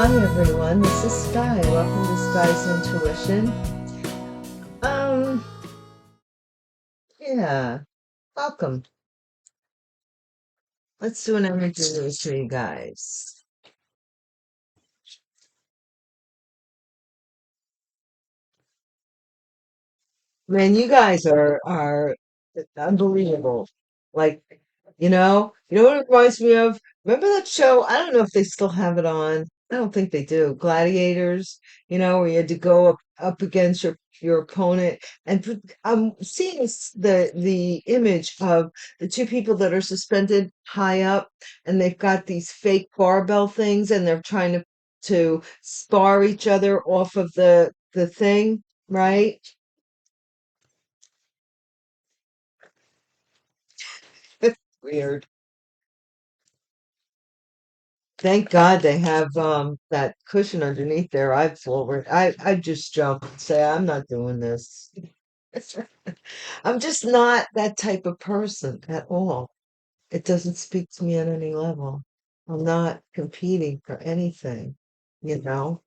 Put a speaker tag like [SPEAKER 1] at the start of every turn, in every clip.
[SPEAKER 1] Hi everyone, this is Sky. Welcome to Sky's Intuition. Um, yeah, welcome. Let's do an energy reading for you guys. Man, you guys are unbelievable. Like, you know what it reminds me of? Remember that show? I don't know if they still have it on. I don't think they do. Gladiators, where you had to go up against your opponent. And I'm seeing the image of the two people that are suspended high up, and they've got these fake barbell things, and they're trying to spar each other off of the thing, right? It's weird. Thank God they have that cushion underneath there. I'd just jump and say, I'm not doing this. I'm just not that type of person at all. It doesn't speak to me on any level. I'm not competing for anything, you know.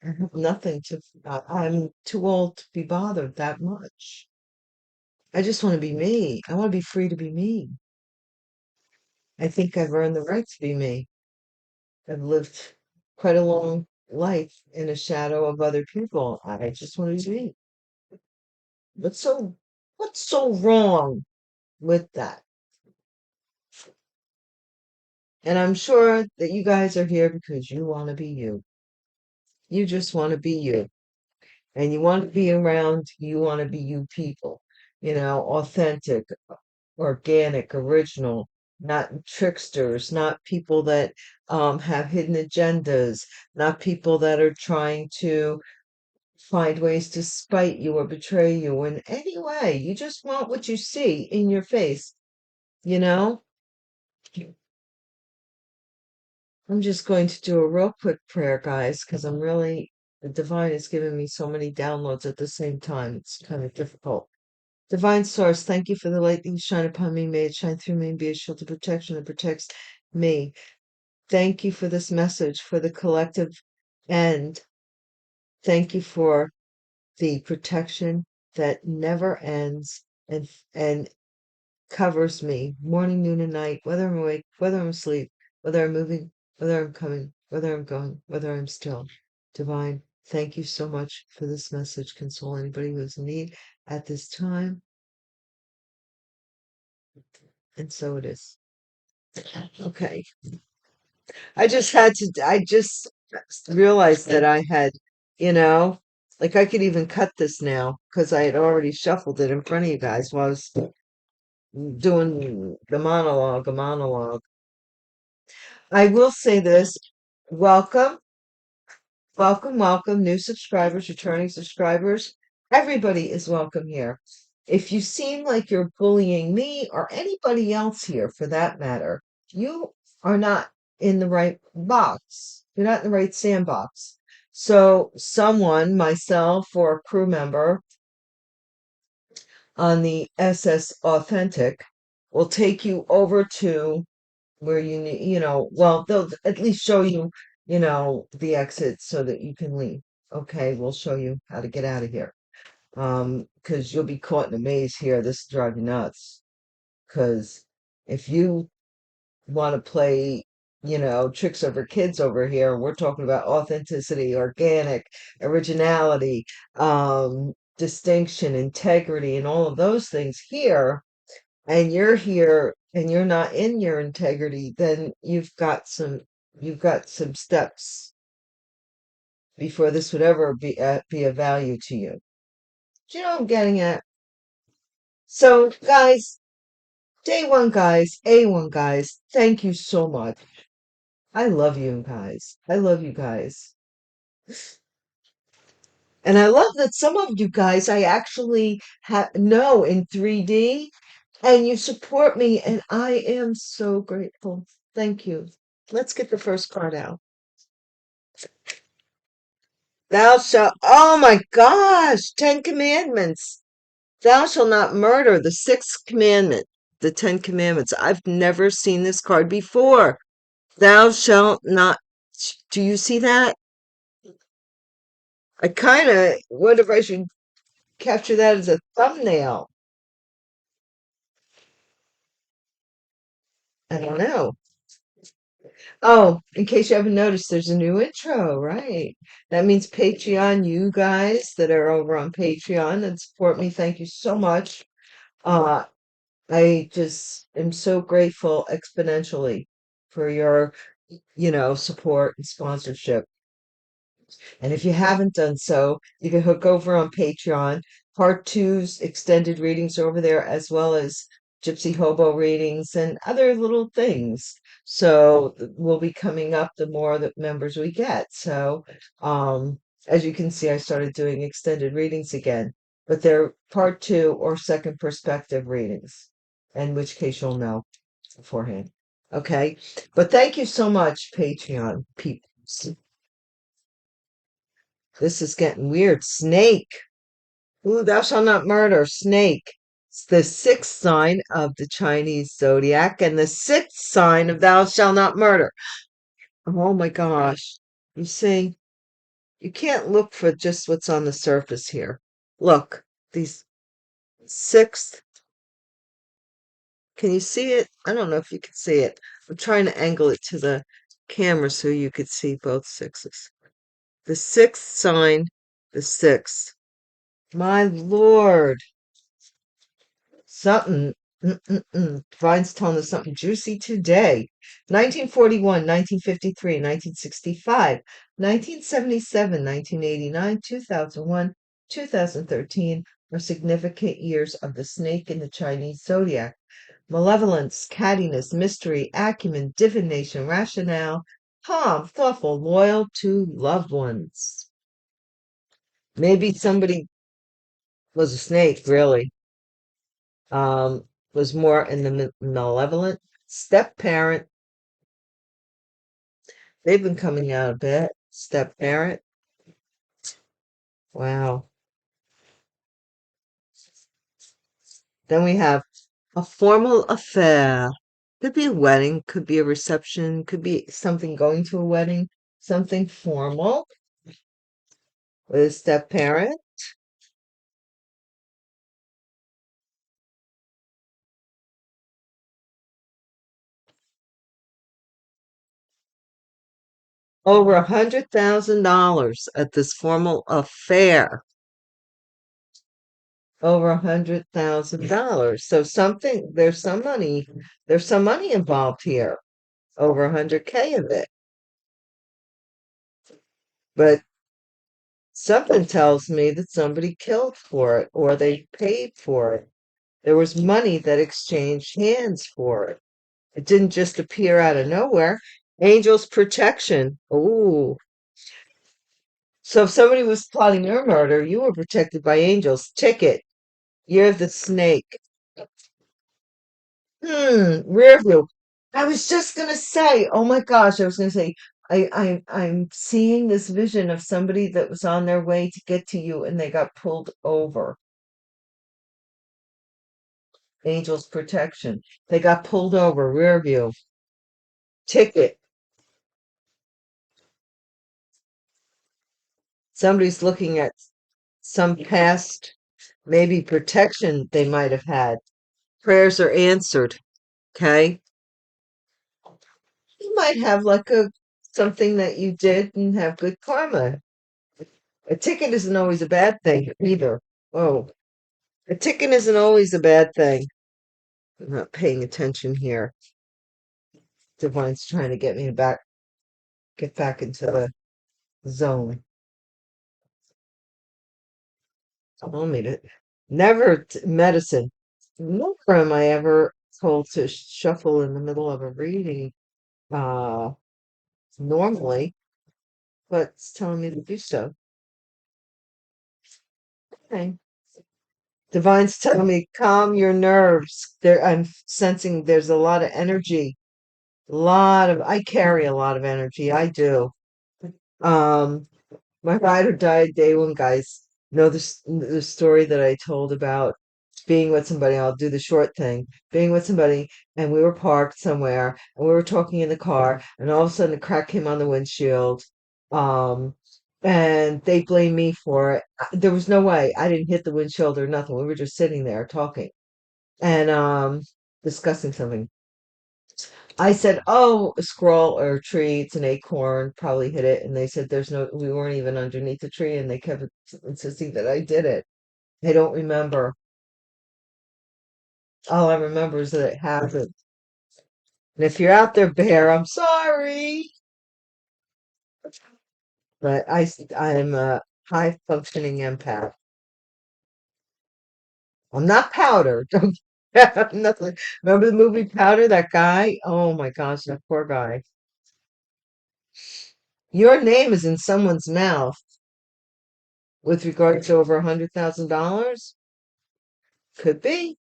[SPEAKER 1] I have nothing to, I'm too old to be bothered that much. I just want to be me. I want to be free to be me. I think I've earned the right to be me. I've lived quite a long life in a shadow of other people. I just want to be. What's so what's so wrong with that? And I'm sure that you guys are here because you want to be you. You just want to be you. And you want to be around, you want to be you people, authentic, organic, original, not tricksters, not people that have hidden agendas, not people that are trying to find ways to spite you or betray you in any way. You just want what you see in your face, you know? I'm just going to do a real quick prayer, guys, because the divine is giving me so many downloads at the same time. It's kind of difficult. Divine Source, thank you for the light that you shine upon me. May it shine through me and be a shield of protection that protects me. Thank you for this message, for the collective end. Thank you for the protection that never ends and covers me morning, noon, and night, whether I'm awake, whether I'm asleep, whether I'm moving, whether I'm coming, whether I'm going, whether I'm still. Divine, thank you so much for this message. Console anybody who's in need at this time. And so it is. Okay. I just realized that I had, you know, like I could even cut this now because I had already shuffled it in front of you guys while I was doing a monologue. I will say this. Welcome, welcome, new subscribers, returning subscribers. Everybody is welcome here. If you seem like you're bullying me or anybody else here for that matter, you are not in the right box. You're not in the right sandbox. So someone, myself or a crew member on the SS Authentic will take you over to where you need, well, they'll at least show you, the exit so that you can leave. Okay, we'll show you how to get out of here. Because you'll be caught in a maze here. This will drive you nuts. Because if you want to play, tricks over kids over here, we're talking about authenticity, organic, originality, distinction, integrity, and all of those things here, and you're here and you're not in your integrity, then you've got some steps before this would ever be of value to you. Do you know what I'm getting at? So, guys, day one, guys, A1, guys, thank you so much. I love you guys. I love you guys. And I love that some of you guys I actually know in 3D and you support me, and I am so grateful. Thank you. Let's get the first card out. Thou shalt, oh my gosh, 10 commandments. Thou shalt not murder, the sixth commandment, the 10 commandments. I've never seen this card before. Thou shalt not Do you see that? I kind of wonder if I should capture that as a thumbnail. I don't know. Oh, in case you haven't noticed, there's a new intro, right? That means Patreon, you guys that are over on Patreon and support me, thank you so much. Uh, I just am so grateful exponentially for your, support and sponsorship. And if you haven't done so, you can hook over on Patreon. Part two's extended readings over there, as well as Gypsy Hobo readings and other little things. So will be coming up the more that members we get. So, as you can see, I started doing extended readings again, but they're part two or second perspective readings, in which case you'll know beforehand. Okay. But thank you so much, Patreon people. This is getting weird. Snake. Ooh, thou shalt not murder. Snake. It's the sixth sign of the Chinese zodiac and the sixth sign of thou shalt not murder. Oh my gosh. You see, you can't look for just what's on the surface here. Look, these sixth. Can you see it? I don't know if you can see it. I'm trying to angle it to the camera so you could see both sixes. The sixth sign, the sixth. My Lord. Something, Divine's telling us something juicy today. 1941, 1953, 1965, 1977, 1989, 2001, 2013 are significant years of the snake in the Chinese zodiac. Malevolence, cattiness, mystery, acumen, divination, rationale, calm, thoughtful, loyal to loved ones. Maybe somebody was a snake, really. Was more in the malevolent step parent. They've been coming out a bit. Step parent. Wow. Then we have a formal affair. Could be a wedding, could be a reception, could be something going to a wedding, something formal with a step parent. Over $100,000 at this formal affair. Over $100,000. So there's some money involved here. Over 100K of it. But something tells me that somebody killed for it or they paid for it. There was money that exchanged hands for it. It didn't just appear out of nowhere. Angel's protection. Ooh. So if somebody was plotting your murder, you were protected by angels. Ticket. You're the snake. Rear view. I was just gonna say, oh my gosh, I was gonna say, I'm seeing this vision of somebody that was on their way to get to you and they got pulled over. Angel's protection. They got pulled over, rear view. Ticket. Somebody's looking at some past, maybe protection they might have had. Prayers are answered. Okay. You might have like a something that you did and have good karma. A ticket isn't always a bad thing either. Oh, a ticket isn't always a bad thing. I'm not paying attention here. Divine's trying to get me to get back into the zone. Told me to never medicine. Never am I ever told to shuffle in the middle of a reading, uh, normally, but it's telling me to do so. Okay. Divine's telling me calm your nerves. I'm sensing there's a lot of energy. I carry a lot of energy. I do. Um, my rider died day one, guys. Know the story that I told about being with somebody. I'll do the short thing. Being with somebody, and we were parked somewhere, and we were talking in the car, and all of a sudden a crack came on the windshield. Um, and they blamed me for it. There was no way. I didn't hit the windshield or nothing. We were just sitting there talking and discussing something. I said, "Oh, a squirrel or a tree, it's an acorn, probably hit it." And they said, "There's no, we weren't even underneath the tree." And they kept insisting that I did it. I don't remember. All I remember is that it happened. And if you're out there, Bear, I'm sorry. But I'm a high functioning empath. I'm not Powder. Don't, I'm nothing. Remember the movie Powder? That guy? Oh my gosh, that poor guy. Your name is in someone's mouth with regard to over $100,000. Could be.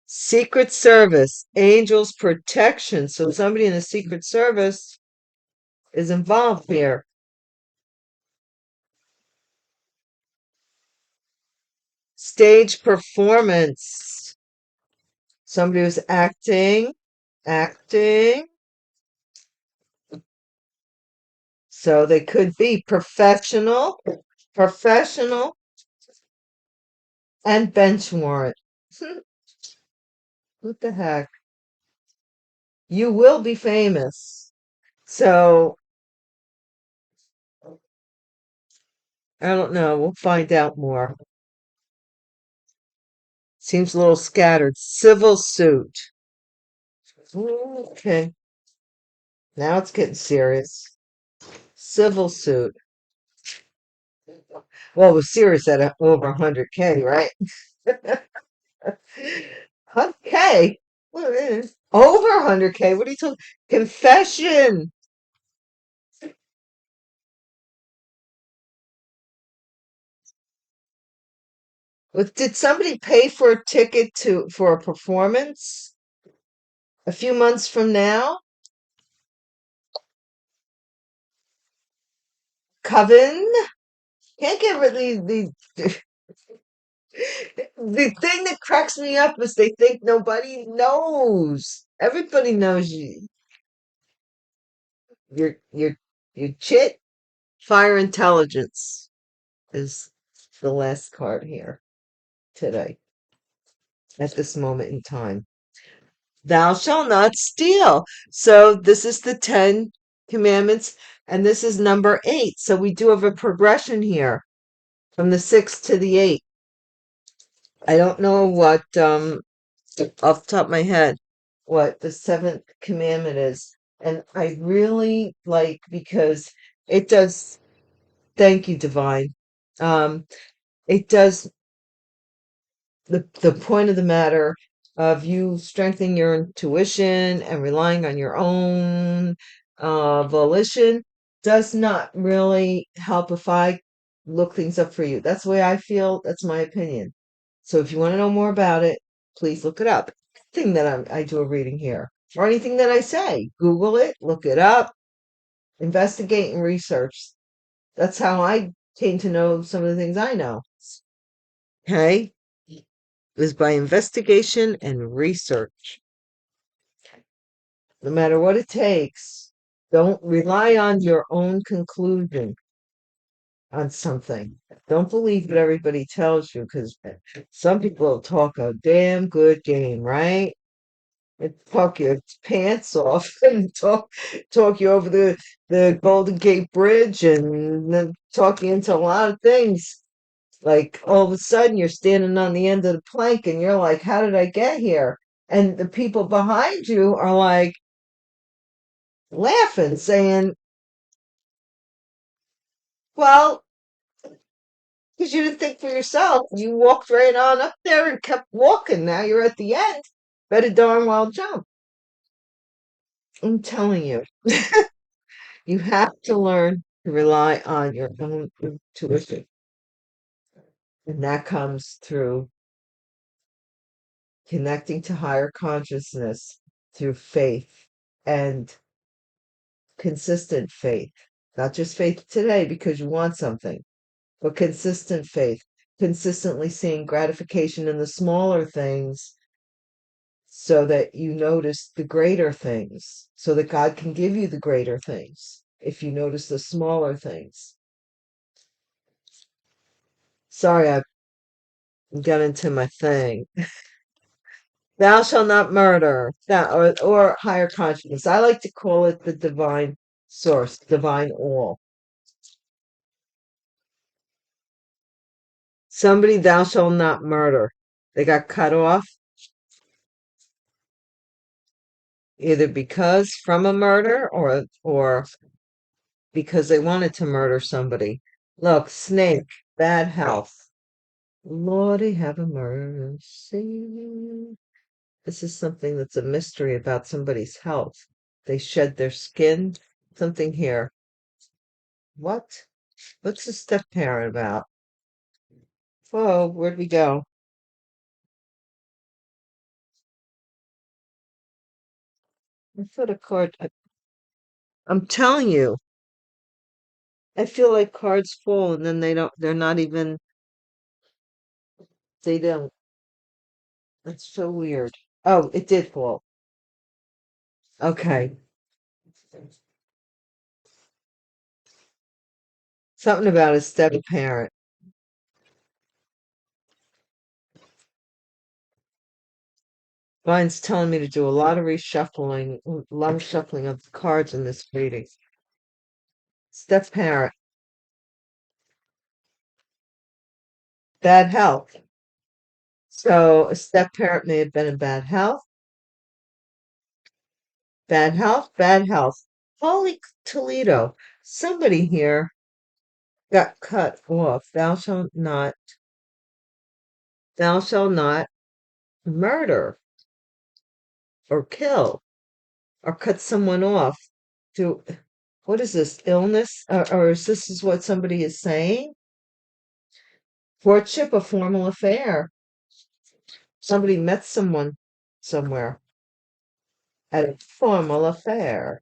[SPEAKER 1] Secret Service, Angels Protection. So somebody in the Secret Service is involved here. Stage performance. Somebody who's acting. So they could be professional, and bench warrant. What the heck? You will be famous. So I don't know. We'll find out more. Seems a little scattered. Civil suit. Okay. Now it's getting serious. Civil suit. Well, it was serious at over 100K, right? 100K? What is over 100K? What are you talking? Confession. Did somebody pay for a ticket for a performance a few months from now? Coven? Can't get rid of the thing that cracks me up is they think nobody knows. Everybody knows you're you chit. Fire intelligence is the last card here today at this moment in time. Thou shalt not steal. So this is the 10 commandments, and this is number 8. So we do have a progression here from the 6 to the 8. I don't know what off the top of my head what the 7th commandment is. And I really like because it does, thank you, Divine. Um, it does the point of the matter of you strengthening your intuition and relying on your own volition does not really help if I look things up for you. That's the way I feel. That's my opinion. So if you want to know more about it, please look it up. Thing that I do a reading here, or anything that I say, Google it, look it up, investigate and research. That's how I came to know some of the things I know. Okay, is by investigation and research. No matter what it takes, don't rely on your own conclusion on something. Don't believe what everybody tells you because some people talk a damn good game, right? And talk your pants off and talk you over the Golden Gate Bridge and then talk you into a lot of things. Like all of a sudden you're standing on the end of the plank and you're like, how did I get here? And the people behind you are like laughing, saying, well, because you didn't think for yourself. You walked right on up there and kept walking. Now you're at the end. Better darn well jump. I'm telling you, you have to learn to rely on your own intuition. And that comes through connecting to higher consciousness through faith and consistent faith. Not just faith today because you want something, but consistent faith. consistently seeing gratification in the smaller things so that you notice the greater things, so that God can give you the greater things if you notice the smaller things. Sorry, I got into my thing. Thou shalt not murder, that or higher consciousness. I like to call it the divine source, divine all. Somebody, thou shalt not murder. They got cut off either because from a murder or because they wanted to murder somebody. Look, snake, bad health. Lordy, have a mercy. This is something that's a mystery about somebody's health. They shed their skin. Something here. What? What's the step parent about? Whoa, where'd we go? I thought a card. I'm telling you, I feel like cards fall and then they're not even, they don't. That's so weird. Oh, it did fall. Okay. Something about a step parent. Mine's telling me to do a lot of reshuffling, a lot of shuffling of the cards in this reading. Step parent, bad health. So a step parent may have been in bad health, bad health, bad health. Holy Toledo. Somebody here got cut off. Thou shalt not murder or kill or cut someone off. To what is this illness? Or is this is what somebody is saying? Courtship, a formal affair. Somebody met someone somewhere at a formal affair.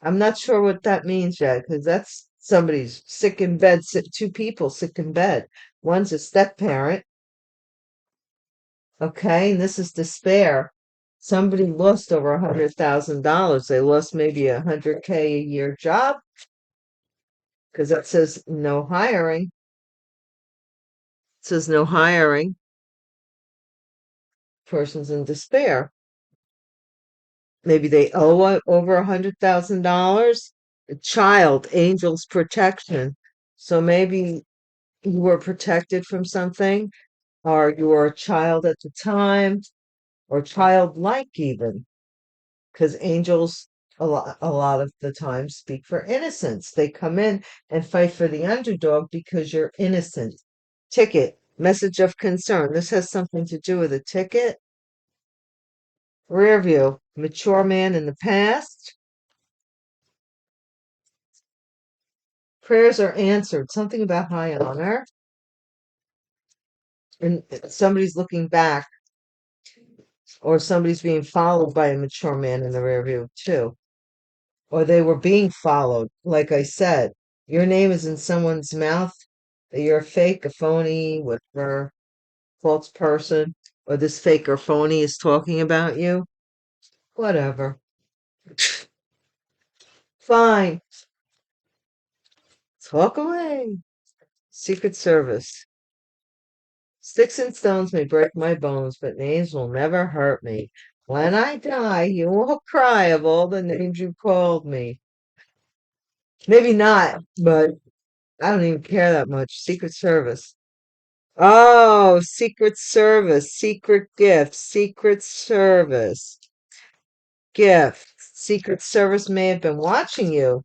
[SPEAKER 1] I'm not sure what that means yet, because that's somebody's sick in bed, two people sick in bed. One's a step parent, okay, and this is despair. Somebody lost over $100,000. They lost maybe 100K a year job because it says no hiring. It says no hiring. Person's in despair. Maybe they owe over $100,000. A child, angel's protection. So maybe you were protected from something, or you were a child at the time, or childlike even, because angels a lot of the time speak for innocence. They come in and fight for the underdog because you're innocent. Ticket, message of concern. This has something to do with a ticket. Rear view, mature man in the past. Prayers are answered. Something about high honor. And somebody's looking back, or somebody's being followed by a mature man in the rear view, too. Or they were being followed. Like I said, your name is in someone's mouth, that you're a fake, a phony, whatever, false person, or this fake or phony is talking about you. Whatever. Fine. Talk away. Secret Service. Sticks and stones may break my bones, but names will never hurt me. When I die, you will cry of all the names you called me. Maybe not, but I don't even care that much. Secret Service. Oh, Secret Service, secret gift, Secret Service, gift. Secret Service may have been watching you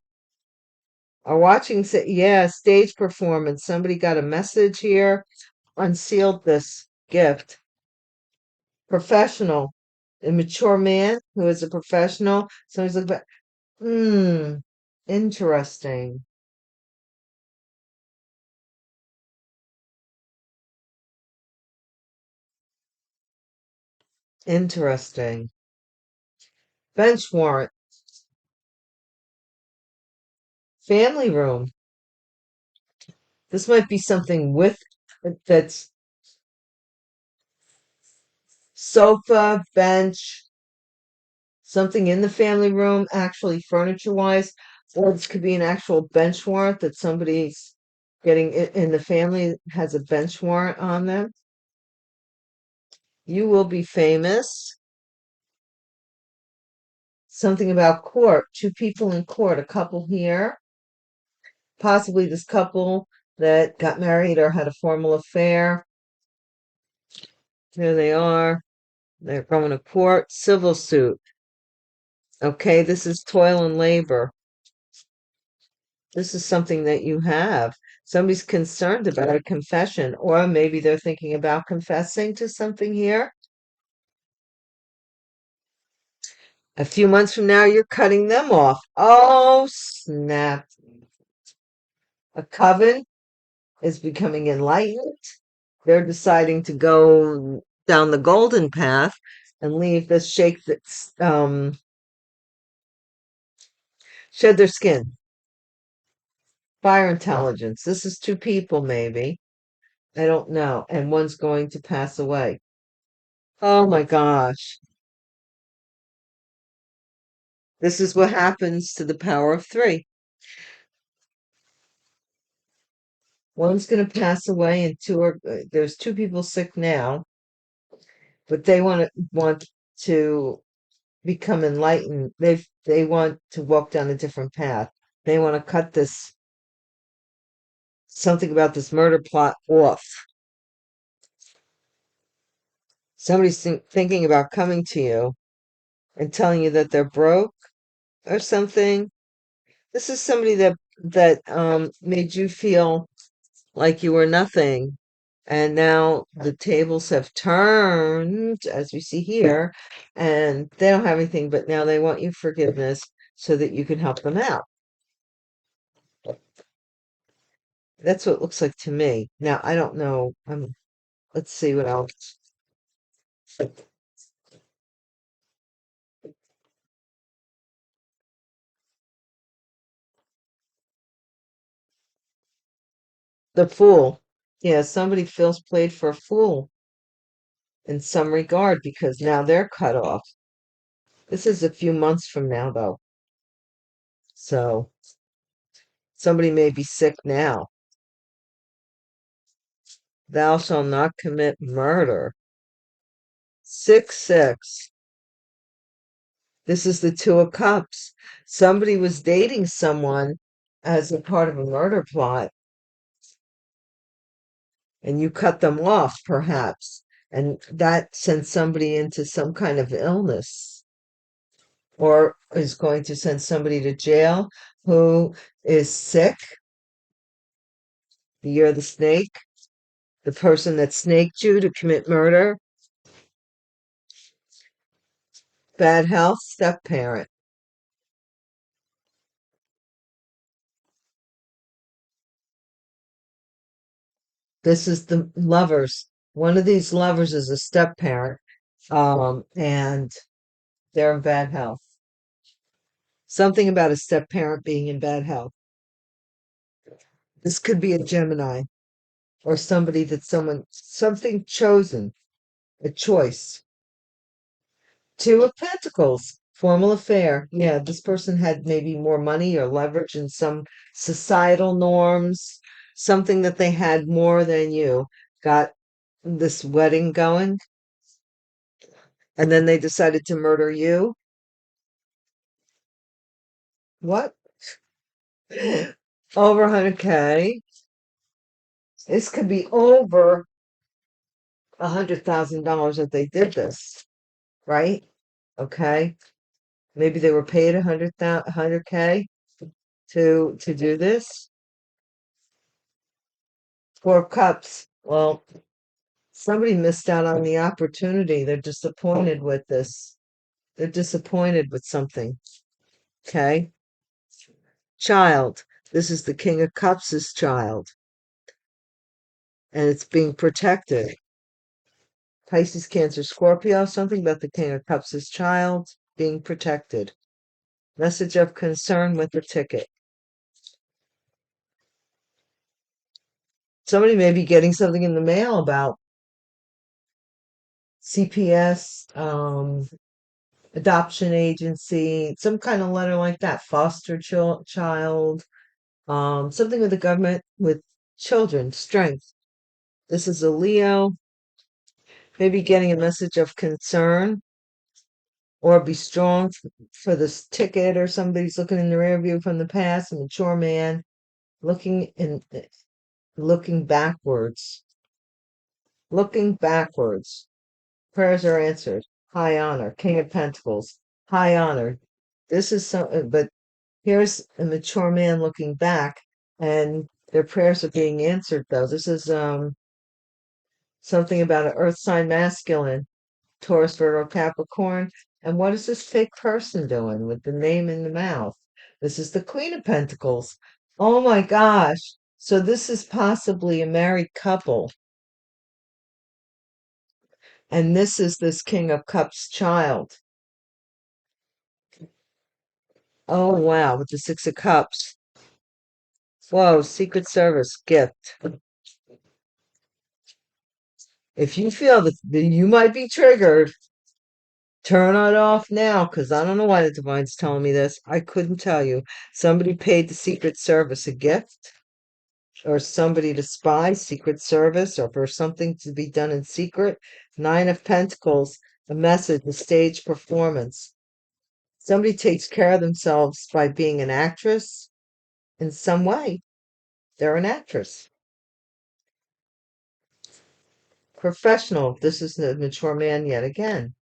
[SPEAKER 1] or watching, yeah, stage performance. Somebody got a message here, unsealed this gift. Professional, a mature man who is a professional. Somebody's looking back. Interesting. Interesting. Bench warrant, family room. This might be something with that's sofa, bench, something in the family room, actually furniture wise, or this could be an actual bench warrant that somebody's getting in the family has a bench warrant on them. You will be famous. Something about court, two people in court, a couple here, possibly this couple that got married or had a formal affair. Here they are. They're going to court, civil suit. Okay, this is toil and labor. This is something that you have. Somebody's concerned about a confession, or maybe they're thinking about confessing to something here. A few months from now, you're cutting them off. Oh, snap. A coven is becoming enlightened. They're deciding to go down the golden path and leave this shake that's shed their skin. Fire intelligence. This is two people, maybe. I don't know. And one's going to pass away. Oh my gosh. This is what happens to the power of three. One's going to pass away, and there's two people sick now, but they want to become enlightened. They want to walk down a different path. They want to cut this something about this murder plot off. Somebody's thinking about coming to you and telling you that they're broke or something. This is somebody that made you feel like you were nothing. And now the tables have turned, as we see here, and they don't have anything, but now they want you forgiveness so that you can help them out. That's what it looks like to me. Now, I don't know. Let's see what else. The fool. Yeah, somebody feels played for a fool in some regard because now they're cut off. This is a few months from now, though. So somebody may be sick now. Thou shalt not commit murder. 6-6. This is the Two of Cups. Somebody was dating someone as a part of a murder plot, and you cut them off, perhaps. And that sent somebody into some kind of illness, or is going to send somebody to jail who is sick. The year of the snake, the person that snaked you to commit murder, bad health, step parent. This is the lovers. One of these lovers is a step parent, and they're in bad health. Something about a step parent being in bad health. This could be a Gemini or somebody something chosen, a choice. Two of Pentacles, formal affair. Yeah, this person had maybe more money or leverage in some societal norms, something that they had more than you. Got this wedding going, and then they decided to murder you. What? Over 100K. This could be over $100,000 that they did this, right? Okay. Maybe they were paid 100K to do this. Four of Cups. Well, somebody missed out on the opportunity. They're disappointed with this. They're disappointed with something. Okay. Child. This is the King of Cups' child. And it's being protected. Pisces, Cancer, Scorpio, something about the King of Cups' child being protected. Message of concern with the ticket. Somebody may be getting something in the mail about CPS, adoption agency, some kind of letter like that, foster child, something with the government with children, strength. This is a Leo, maybe getting a message of concern or be strong for this ticket, or somebody's looking in the rear view from the past, a mature man looking in, looking backwards, looking backwards. Prayers are answered. High honor, King of Pentacles, high honor. This is some, but here's a mature man looking back, and their prayers are being answered. Though this is something about an Earth sign masculine, Taurus, Virgo, Capricorn. And what is this fake person doing with the name in the mouth? This is the Queen of Pentacles. Oh my gosh! So this is possibly a married couple, and this is this King of Cups child. Oh wow, with the Six of Cups. Whoa, Secret Service gift. If you feel that you might be triggered, turn it off now, because I don't know why the divine's telling me this. I couldn't tell you. Somebody paid the Secret Service a gift, or somebody to spy, Secret Service, or for something to be done in secret. Nine of Pentacles, a message, a stage performance. Somebody takes care of themselves by being an actress in some way. They're an actress. Professional. This is the mature man yet again.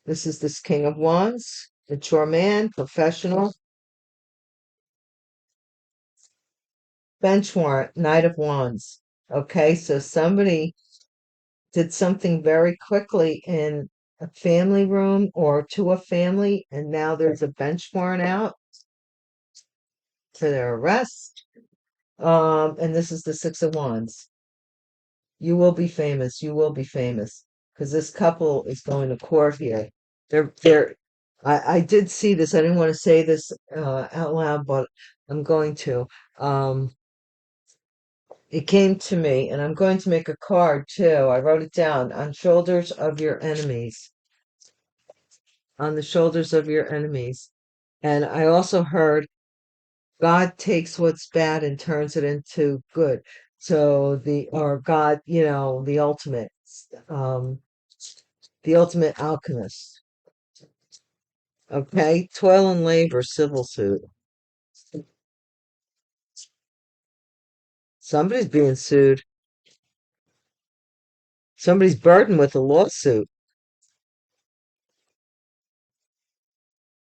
[SPEAKER 1] This is this King of Wands, mature man, professional. Bench warrant, Knight of Wands. Okay, so somebody did something very quickly in a family room or to a family, and now there's a bench warrant out for their arrest. And this is the Six of Wands. You will be famous. You will be famous, because this couple is going to court here. They're. I did see this. I didn't want to say this out loud, but I'm going to. It came to me, and I'm going to make a card too. I wrote it down. On shoulders of your enemies. On the shoulders of your enemies. And I also heard God takes what's bad and turns it into good. So or God, um, the ultimate alchemist. Okay, toil and labor, civil suit. Somebody's being sued. Somebody's burdened with a lawsuit.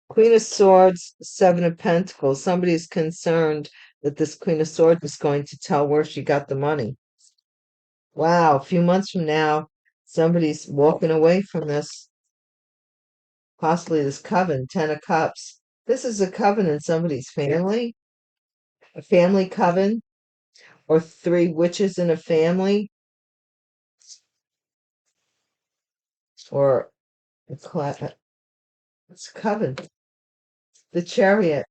[SPEAKER 1] Queen of Swords, Seven of Pentacles. Somebody's concerned that this Queen of Swords is going to tell where she got the money. Wow, a few months from now, somebody's walking away from this, possibly this coven, Ten of Cups. This is a coven in somebody's family, a family coven, or three witches in a family, or it's a coven. The Chariot,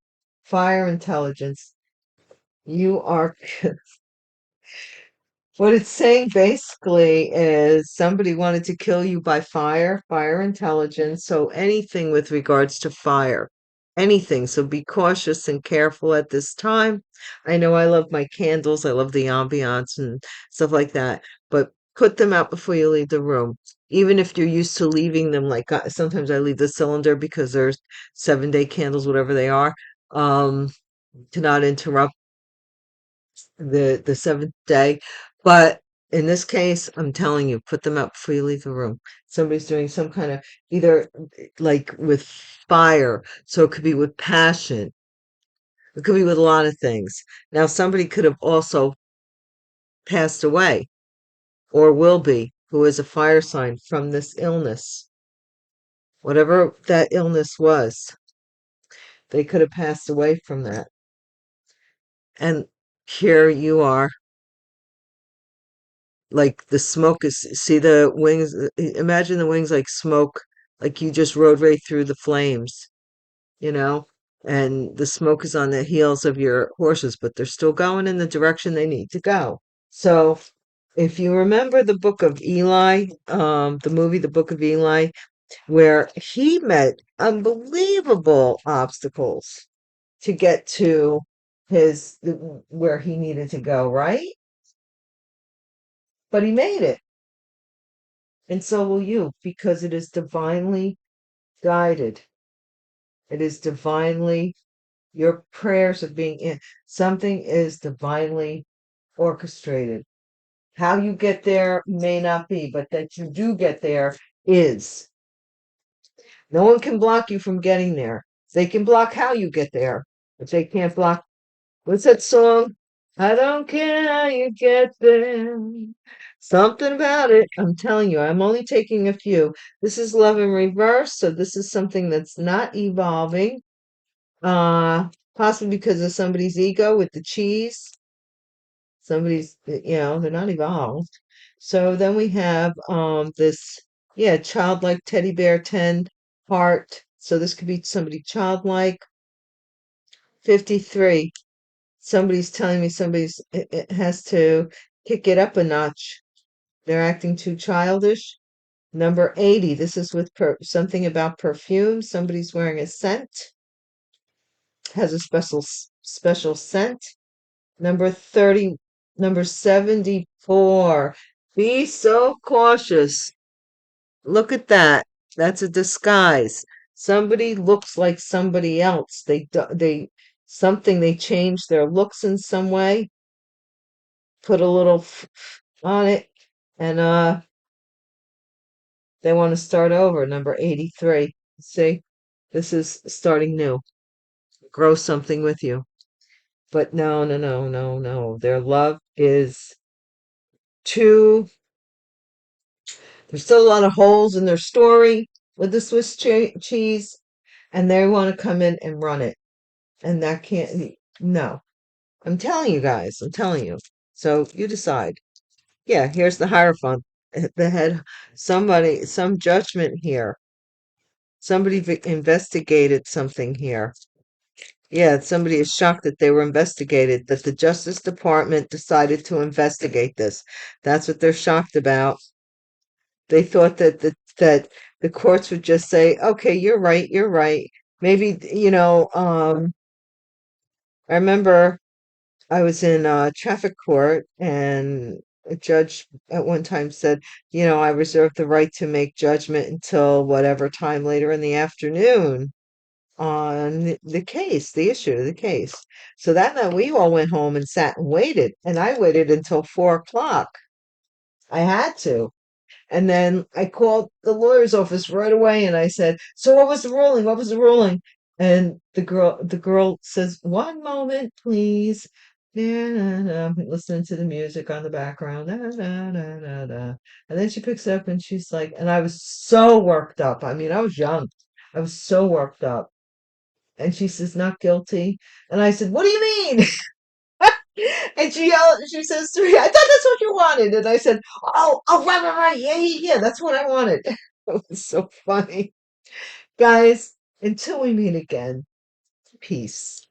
[SPEAKER 1] fire intelligence. You are What it's saying basically is somebody wanted to kill you by fire, fire intelligence. So anything with regards to fire, anything. So be cautious and careful at this time. I know I love my candles. I love the ambiance and stuff like that, but put them out before you leave the room. Even if you're used to leaving them, like sometimes I leave the cylinder because there's 7-day candles, whatever they are, um, to not interrupt the seventh day. But in this case, I'm telling you, put them out before you leave the room. Somebody's doing some kind of either like with fire, so it could be with passion, it could be with a lot of things. Now, somebody could have also passed away or will be, who is a fire sign from this illness. Whatever that illness was, they could have passed away from that. And here you are, like the smoke is, see the wings, imagine the wings like smoke, like you just rode right through the flames, you know, and the smoke is on the heels of your horses, but they're still going in the direction they need to go. So if you remember the book of Eli, the movie The Book of Eli, where he met unbelievable obstacles to get to his where he needed to go, right? But he made it, and so will you, because it is divinely guided. It is divinely, your prayers are being in, something is divinely orchestrated. How you get there may not be, but that you do get there is. No one can block you from getting there. They can block how you get there, but they can't block. What's that song? I don't care how you get there. Something about it. I'm telling you, I'm only taking a few. This is love in reverse, so this is something that's not evolving. Possibly because of somebody's ego with the cheese. Somebody's, they're not evolved. So then we have this, yeah, childlike teddy bear 10 heart. So this could be somebody childlike. 53. Somebody's telling me it has to kick it up a notch. They're acting too childish. Number 80. This is with something about perfume. Somebody's wearing a scent, has a special scent. Number 30, number 74. Be so cautious. Look at that. That's a disguise. Somebody looks like somebody else. They changed their looks in some way, put a little on it, and they want to start over. Number 83. See, this is starting new. Grow something with you. But no, no, no, no, no. Their love is too. There's still a lot of holes in their story with the Swiss cheese, and they want to come in and run it. And that can't, no. I'm telling you guys, I'm telling you. So you decide. Yeah, here's the Hierophant. The head, some judgment here. Somebody investigated something here. Yeah, somebody is shocked that they were investigated, that the Justice Department decided to investigate this. That's what they're shocked about. They thought that the courts would just say, "Okay, you're right, you're right." Maybe, I remember I was in traffic court, and a judge at one time said, "I reserve the right to make judgment until whatever time later in the afternoon on the case, the issue of the case." So that night we all went home and sat and waited, and I waited until 4 o'clock. I had to. And then I called the lawyer's office right away and I said, "So what was the ruling? What was the ruling?" And the girl says, "One moment, please." Yeah, listening to the music on the background. Da, da, da, da, da. And then she picks it up and she's like, and I was so worked up. I mean, I was young. I was so worked up. And she says, "Not guilty." And I said, "What do you mean?" And she says to me, "I thought that's what you wanted." And I said, "Oh, right, right, right. Yeah, yeah, yeah. That's what I wanted." It was so funny. Guys, until we meet again, peace.